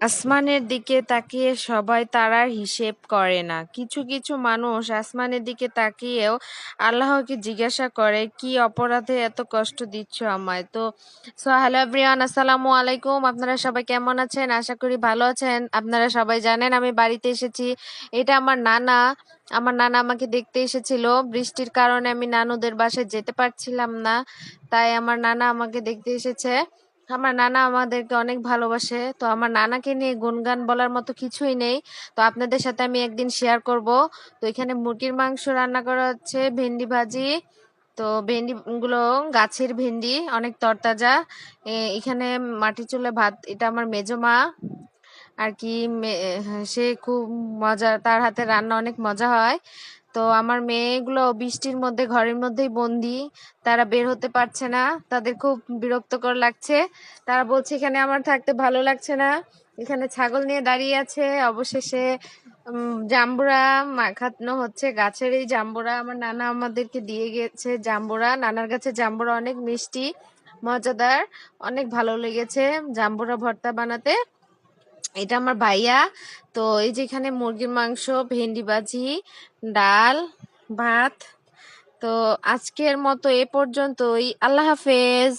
আসমানের দিকে তাকিয়ে সবাই তারার হিসেব করে না। কিছু কিছু মানুষ আসমানের দিকে তাকিয়েও আল্লাহকে জিজ্ঞাসা করে, কি অপরাধে এত কষ্ট দিচ্ছ আমায়? হ্যালো এভরিওয়ান, আসসালামু আলাইকুম। আপনারা সবাই কেমন আছেন? আশা করি ভালো আছেন। আপনারা সবাই জানেন আমি বাড়িতে এসেছি। এটা আমার নানা। আমার নানা আমাকে দেখতে এসেছিল। বৃষ্টির কারণে আমি নানুদের বাসায় যেতে পারছিলাম না, তাই আমার নানা আমাকে দেখতে এসেছে। আমার নানা আমাদেরকে অনেক ভালোবাসে। তো আমার নানাকে নিয়ে গুণগান বলার মতো কিছুই নেই। তো আপনাদের সাথে আমি একদিন শেয়ার করব। তো এখানে মুরগির মাংস রান্না করা হচ্ছে, ভেন্ডি ভাজি। তো ভেন্ডি গুলো গাছের ভেন্ডি, অনেক তরতাজা। এখানে মাটির চুলে ভাত, এটা আমার মেজো মা আর কি। সে খুব মজা, তার হাতে রান্না অনেক মজা হয়। তো আমার মেয়েগুলো বৃষ্টির মধ্যে ঘরের মধ্যেই বন্দি, তারা বের হতে পারছে না। তাদের খুব বিরক্তকর লাগছে। তারা বলছে এখানে আমার থাকতে ভালো লাগছে না। এখানে ছাগল নিয়ে দাঁড়িয়ে আছে। অবশেষে জাম্বুরা খাওয়ানো হচ্ছে, গাছের এই জাম্বুরা আমার নানা আমাদেরকে দিয়ে গেছে। জাম্বুরা, নানার কাছে জাম্বুরা অনেক মিষ্টি, মজাদার, অনেক ভালো লেগেছে জাম্বুরা ভর্তা বানাতে। এটা আমার ভাইয়া। তো এই যে এখানে মুরগির মাংস, ভেন্ডি ভাজি, ডাল, ভাত। তো আজকের মতো এ পর্যন্তই। আল্লাহ হাফেজ।